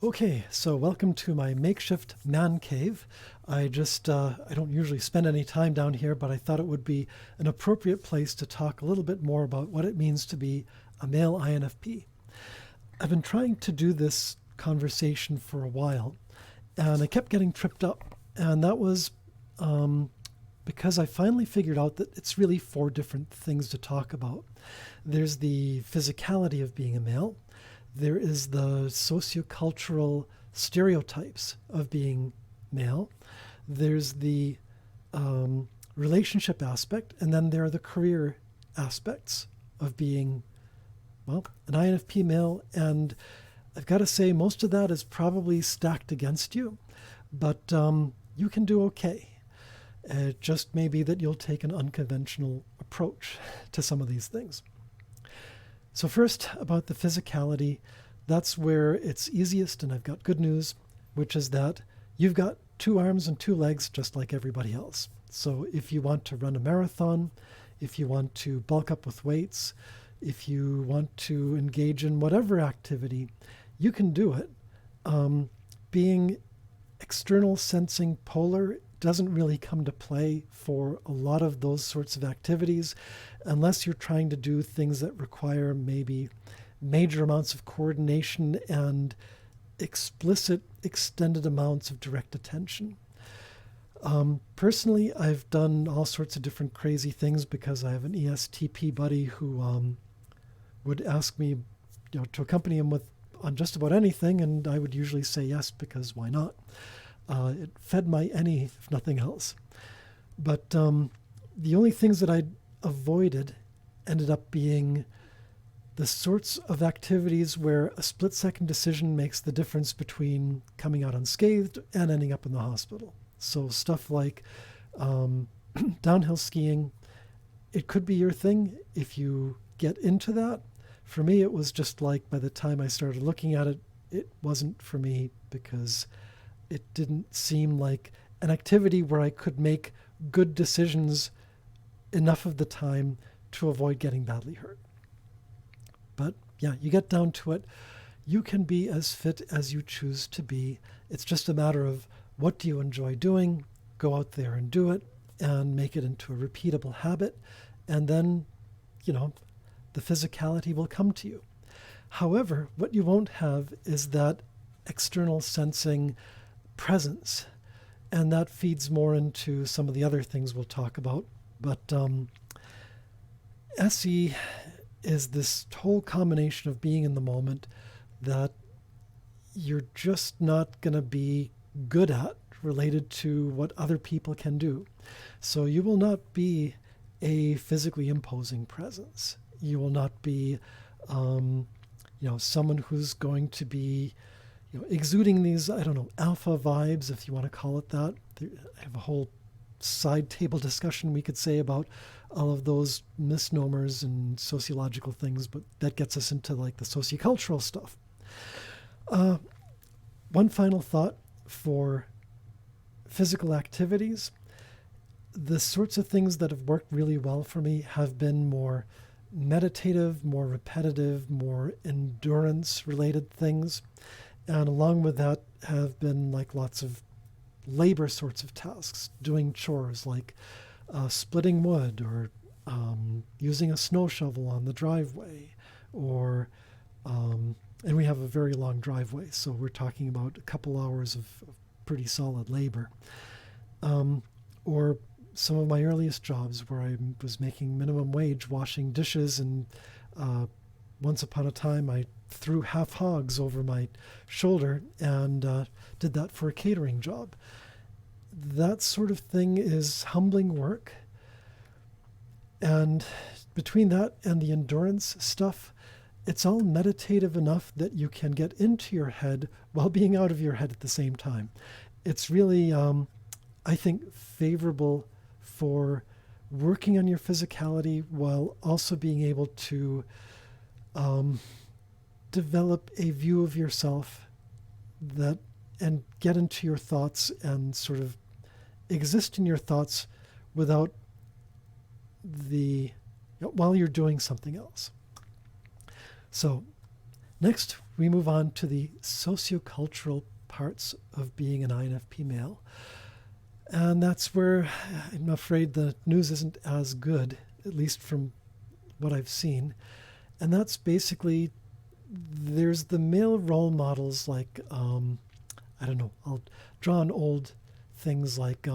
Okay, so welcome to my makeshift man cave. I don't usually spend any time down here, but I thought it would be an appropriate place to talk a little bit more about what it means to be a male INFP. I've been trying to do this conversation for a while, and I kept getting tripped up, and that was because I finally figured out that it's really four different things to talk about. There's the physicality of being a male. There is the socio-cultural stereotypes of being male. There's the relationship aspect, and then there are the career aspects of being, well, an INFP male. And I've got to say, most of that is probably stacked against you, but you can do okay. It just may be that you'll take an unconventional approach to some of these things. So first, about the physicality, that's where it's easiest, and I've got good news, which is that you've got 2 arms and 2 legs just like everybody else. So if you want to run a marathon, if you want to bulk up with weights, if you want to engage in whatever activity, you can do it. Being external sensing polar doesn't really come to play for a lot of those sorts of activities unless you're trying to do things that require maybe major amounts of coordination and explicit extended amounts of direct attention. Personally, I've done all sorts of different crazy things because I have an ESTP buddy who would ask me, to accompany him on just about anything, and I would usually say yes because why not? It fed my any, if nothing else. But the only things that I avoided ended up being the sorts of activities where a split-second decision makes the difference between coming out unscathed and ending up in the hospital. So stuff like downhill skiing, it could be your thing if you get into that. For me, it was just like by the time I started looking at it, it wasn't for me because it didn't seem like an activity where I could make good decisions enough of the time to avoid getting badly hurt. But yeah, you get down to it. You can be as fit as you choose to be. It's just a matter of what do you enjoy doing, go out there and do it and make it into a repeatable habit. And then, the physicality will come to you. However, what you won't have is that external sensing presence, and that feeds more into some of the other things we'll talk about. But SE is this whole combination of being in the moment that you're just not going to be good at related to what other people can do. So you will not be a physically imposing presence. You will not be someone who's going to be exuding these, alpha vibes, if you want to call it that. I have a whole side table discussion we could say about all of those misnomers and sociological things, but that gets us into like the socio-cultural stuff. One final thought for physical activities. The sorts of things that have worked really well for me have been more meditative, more repetitive, more endurance-related things. And along with that have been like lots of labor sorts of tasks, doing chores like splitting wood or using a snow shovel on the driveway, or and we have a very long driveway, so we're talking about a couple hours of pretty solid labor. Or some of my earliest jobs where I was making minimum wage washing dishes, and once upon a time I threw half hogs over my shoulder and did that for a catering job. That sort of thing is humbling work. And between that and the endurance stuff, it's all meditative enough that you can get into your head while being out of your head at the same time. It's really, I think, favorable for working on your physicality while also being able to develop a view of yourself and get into your thoughts and sort of exist in your thoughts without while you're doing something else. So next we move on to the socio-cultural parts of being an INFP male. And that's where I'm afraid the news isn't as good, at least from what I've seen. And that's basically, there's the male role models like, I don't know, I'll draw on old things like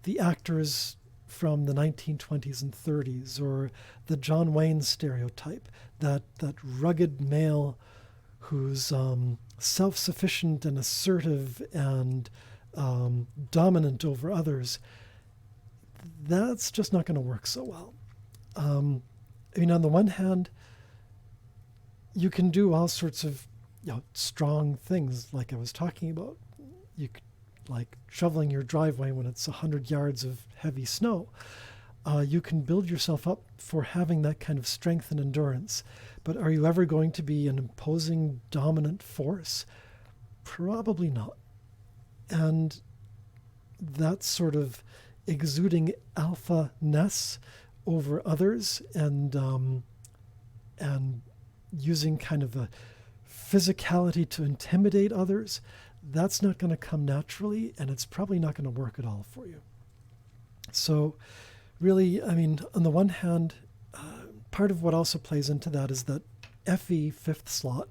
the actors from the 1920s and 30s, or the John Wayne stereotype, that rugged male who's self-sufficient and assertive and dominant over others. That's just not going to work so well. I mean, on the one hand, you can do all sorts of strong things, like I was talking about. You could, like shoveling your driveway when it's 100 yards of heavy snow. You can build yourself up for having that kind of strength and endurance. But are you ever going to be an imposing, dominant force? Probably not. And that sort of exuding alpha-ness over others and using kind of a physicality to intimidate others, that's not going to come naturally, and it's probably not going to work at all for you. So really, I mean, on the one hand, part of what also plays into that is that FE, fifth slot,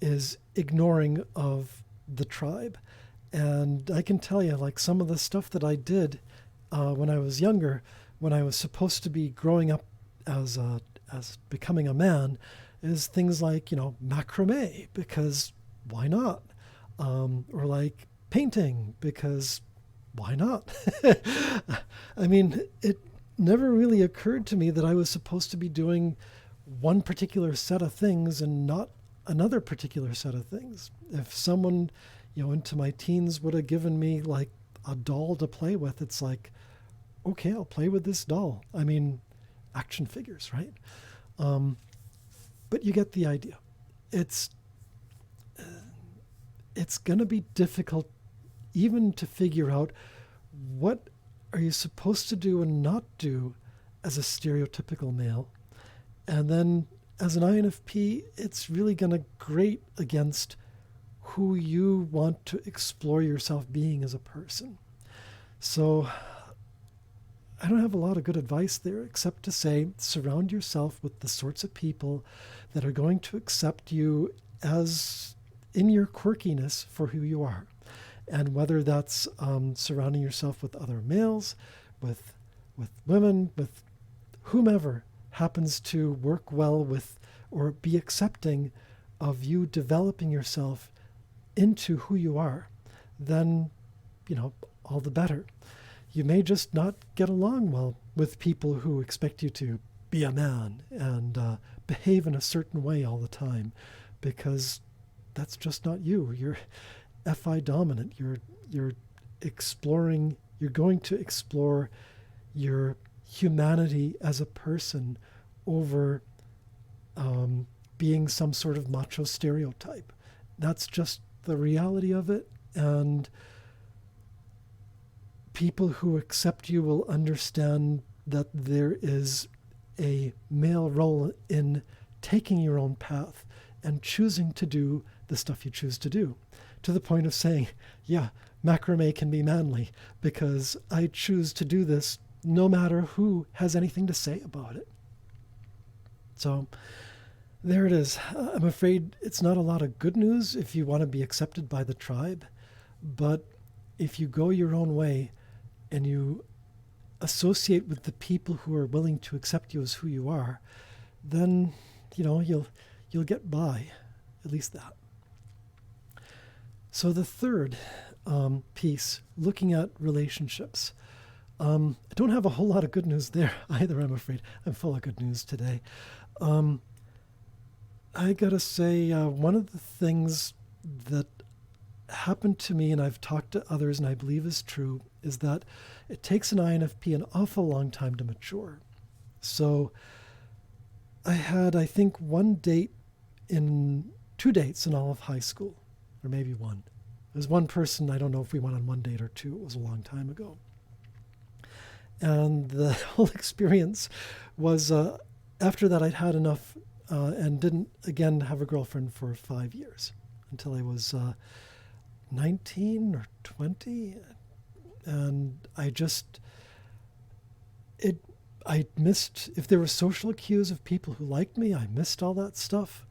is ignoring of the tribe. And I can tell you, like, some of the stuff that I did when I was younger, when I was supposed to be growing up as becoming a man, is things like, macramé, because why not? Or like painting, because why not? I mean, it never really occurred to me that I was supposed to be doing one particular set of things and not another particular set of things. If someone, into my teens would have given me like a doll to play with, it's like, okay, I'll play with this doll. I mean, action figures, right? But you get the idea. It's going to be difficult even to figure out what are you supposed to do and not do as a stereotypical male. And then as an INFP, it's really going to grate against who you want to explore yourself being as a person. So I don't have a lot of good advice there, except to say surround yourself with the sorts of people that are going to accept you as in your quirkiness for who you are. And whether that's surrounding yourself with other males, with women, with whomever happens to work well with or be accepting of you developing yourself into who you are, then, all the better. You may just not get along well with people who expect you to be a man and behave in a certain way all the time, because that's just not you. You're FI dominant. You're exploring. You're going to explore your humanity as a person over being some sort of macho stereotype. That's just the reality of it. And people who accept you will understand that there is a male role in taking your own path and choosing to do the stuff you choose to do, to the point of saying, yeah, macrame can be manly because I choose to do this no matter who has anything to say about it. So there it is. I'm afraid it's not a lot of good news if you want to be accepted by the tribe, but if you go your own way and you associate with the people who are willing to accept you as who you are, then, you'll get by, at least that. So the third piece, looking at relationships. I don't have a whole lot of good news there either, I'm afraid. I'm full of good news today. I gotta say, one of the things that happened to me, and I've talked to others and I believe is true, is that it takes an INFP an awful long time to mature. So I had, I think, two dates in all of high school, or maybe one. There's one person, I don't know if we went on one date or two, it was a long time ago. And the whole experience was, after that I'd had enough and didn't again have a girlfriend for 5 years until I was 19 or 20. And I missed, if there were social cues of people who liked me, I missed all that stuff.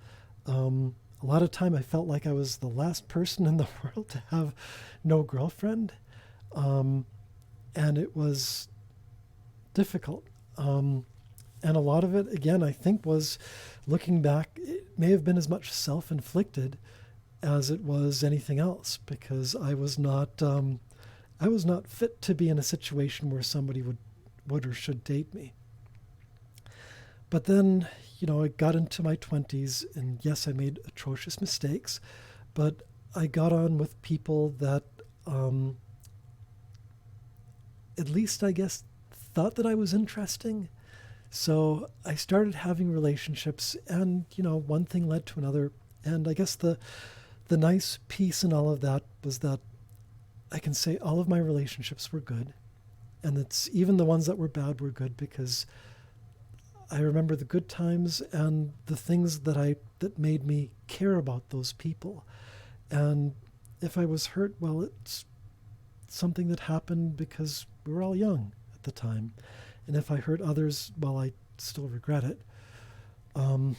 A lot of time I felt like I was the last person in the world to have no girlfriend. And it was difficult. And a lot of it, again, I think was, looking back, it may have been as much self-inflicted as it was anything else, because I was not fit to be in a situation where somebody would or should date me. But then, I got into my 20s, and yes, I made atrocious mistakes, but I got on with people that at least, I guess, thought that I was interesting. So I started having relationships, and, one thing led to another. And I guess the nice piece in all of that was that I can say all of my relationships were good. And it's even the ones that were bad were good, because I remember the good times and the things that made me care about those people. And if I was hurt, well, it's something that happened because we were all young at the time. And if I hurt others, well, I still regret it. And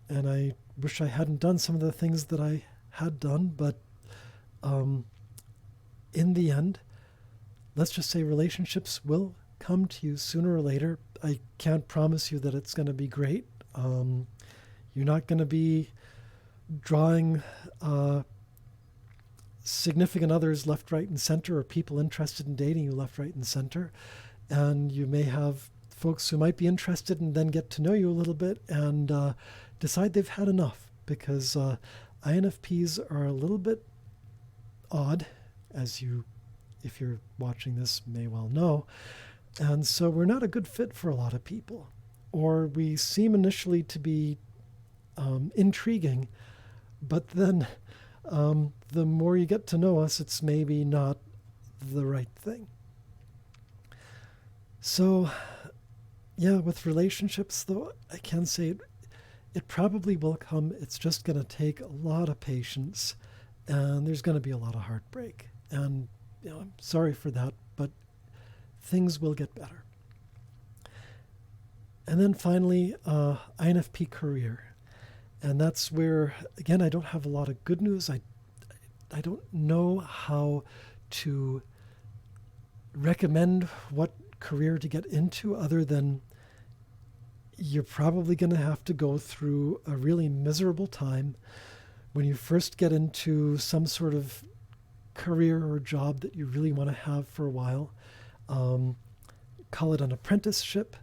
I wish I hadn't done some of the things that I had done. But in the end, let's just say relationships will come to you sooner or later. I can't promise you that it's going to be great. You're not going to be drawing significant others left, right, and center, or people interested in dating you left, right, and center. And you may have folks who might be interested and then get to know you a little bit and decide they've had enough, because INFPs are a little bit odd, as you, if you're watching this, may well know. And so we're not a good fit for a lot of people. Or we seem initially to be intriguing, but then the more you get to know us, it's maybe not the right thing. So, yeah, with relationships, though, I can say it probably will come. It's just going to take a lot of patience, and there's going to be a lot of heartbreak. And I'm sorry for that, but things will get better. And then finally, INFP career. And that's where, again, I don't have a lot of good news. I don't know how to recommend what career to get into, other than you're probably going to have to go through a really miserable time when you first get into some sort of career or job that you really want to have for a while. Call it an apprenticeship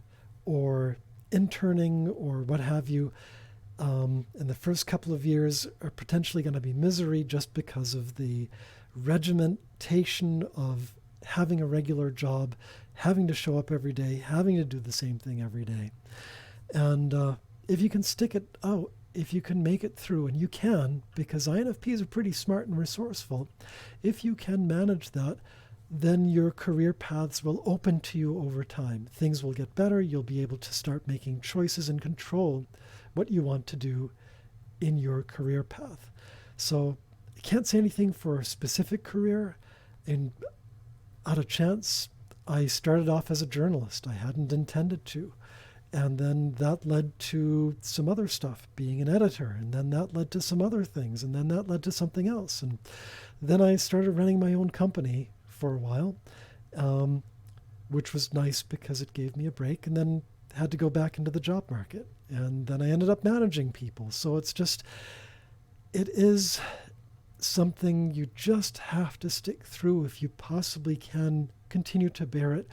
or interning or what have you. And the first couple of years are potentially going to be misery, just because of the regimentation of having a regular job, having to show up every day, having to do the same thing every day. And if you can stick it out, if you can make it through, and you can, because INFPs are pretty smart and resourceful, if you can manage that, then your career paths will open to you over time. Things will get better. You'll be able to start making choices and control what you want to do in your career path. So I can't say anything for a specific career. And out of chance, I started off as a journalist. I hadn't intended to. And then that led to some other stuff, being an editor. And then that led to some other things. And then that led to something else. And then I started running my own company for a while, which was nice because it gave me a break, and then had to go back into the job market. And then I ended up managing people. So it is something you just have to stick through if you possibly can continue to bear it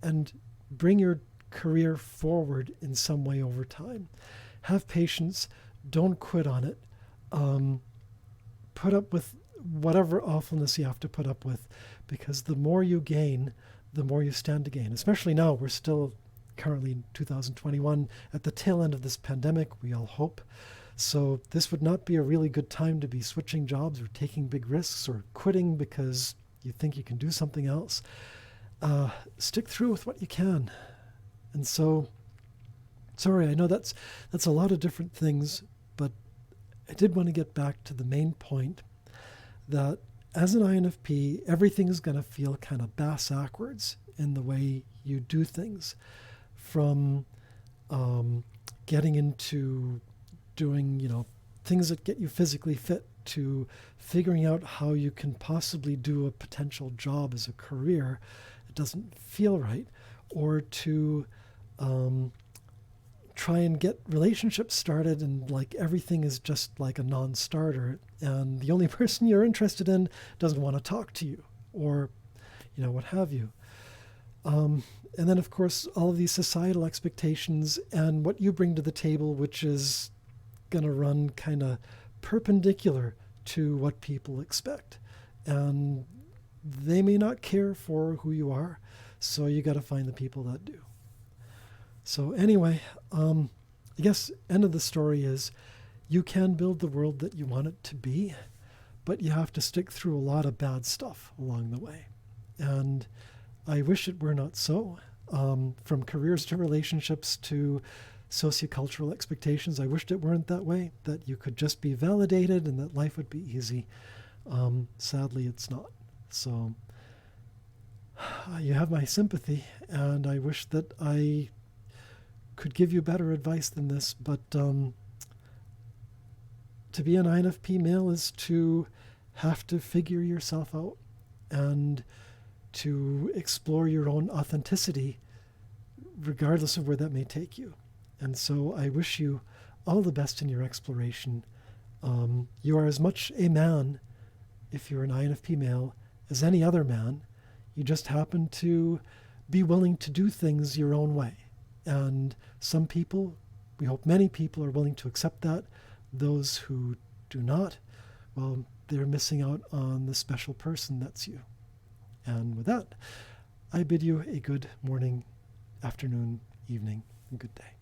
and bring your career forward in some way over time. Have patience. Don't quit on it. Put up with whatever awfulness you have to put up with, because the more you gain, the more you stand to gain. Especially now, we're still currently in 2021 at the tail end of this pandemic, we all hope. So this would not be a really good time to be switching jobs or taking big risks or quitting because you think you can do something else. Stick through with what you can. And so Sorry, I know that's a lot of different things, but I did want to get back to the main point that as an INFP, everything is going to feel kind of bass-ackwards in the way you do things, from getting into doing, things that get you physically fit, to figuring out how you can possibly do a potential job as a career. It doesn't feel right. Or to try and get relationships started, and like everything is just like a non-starter, and the only person you're interested in doesn't want to talk to you, or what have you. And then of course all of these societal expectations and what you bring to the table, which is going to run kind of perpendicular to what people expect, and they may not care for who you are, so you got to find the people that do. So anyway, I guess end of the story is you can build the world that you want it to be, but you have to stick through a lot of bad stuff along the way. And I wish it were not so. From careers to relationships to socio-cultural expectations, I wished it weren't that way, that you could just be validated and that life would be easy. Sadly, it's not. So you have my sympathy, and I wish that I could give you better advice than this, but to be an INFP male is to have to figure yourself out and to explore your own authenticity, regardless of where that may take you. And so I wish you all the best in your exploration. You are as much a man, if you're an INFP male, as any other man. You just happen to be willing to do things your own way. And some people, we hope many people, are willing to accept that. Those who do not, well, they're missing out on the special person that's you. And with that, I bid you a good morning, afternoon, evening, and good day.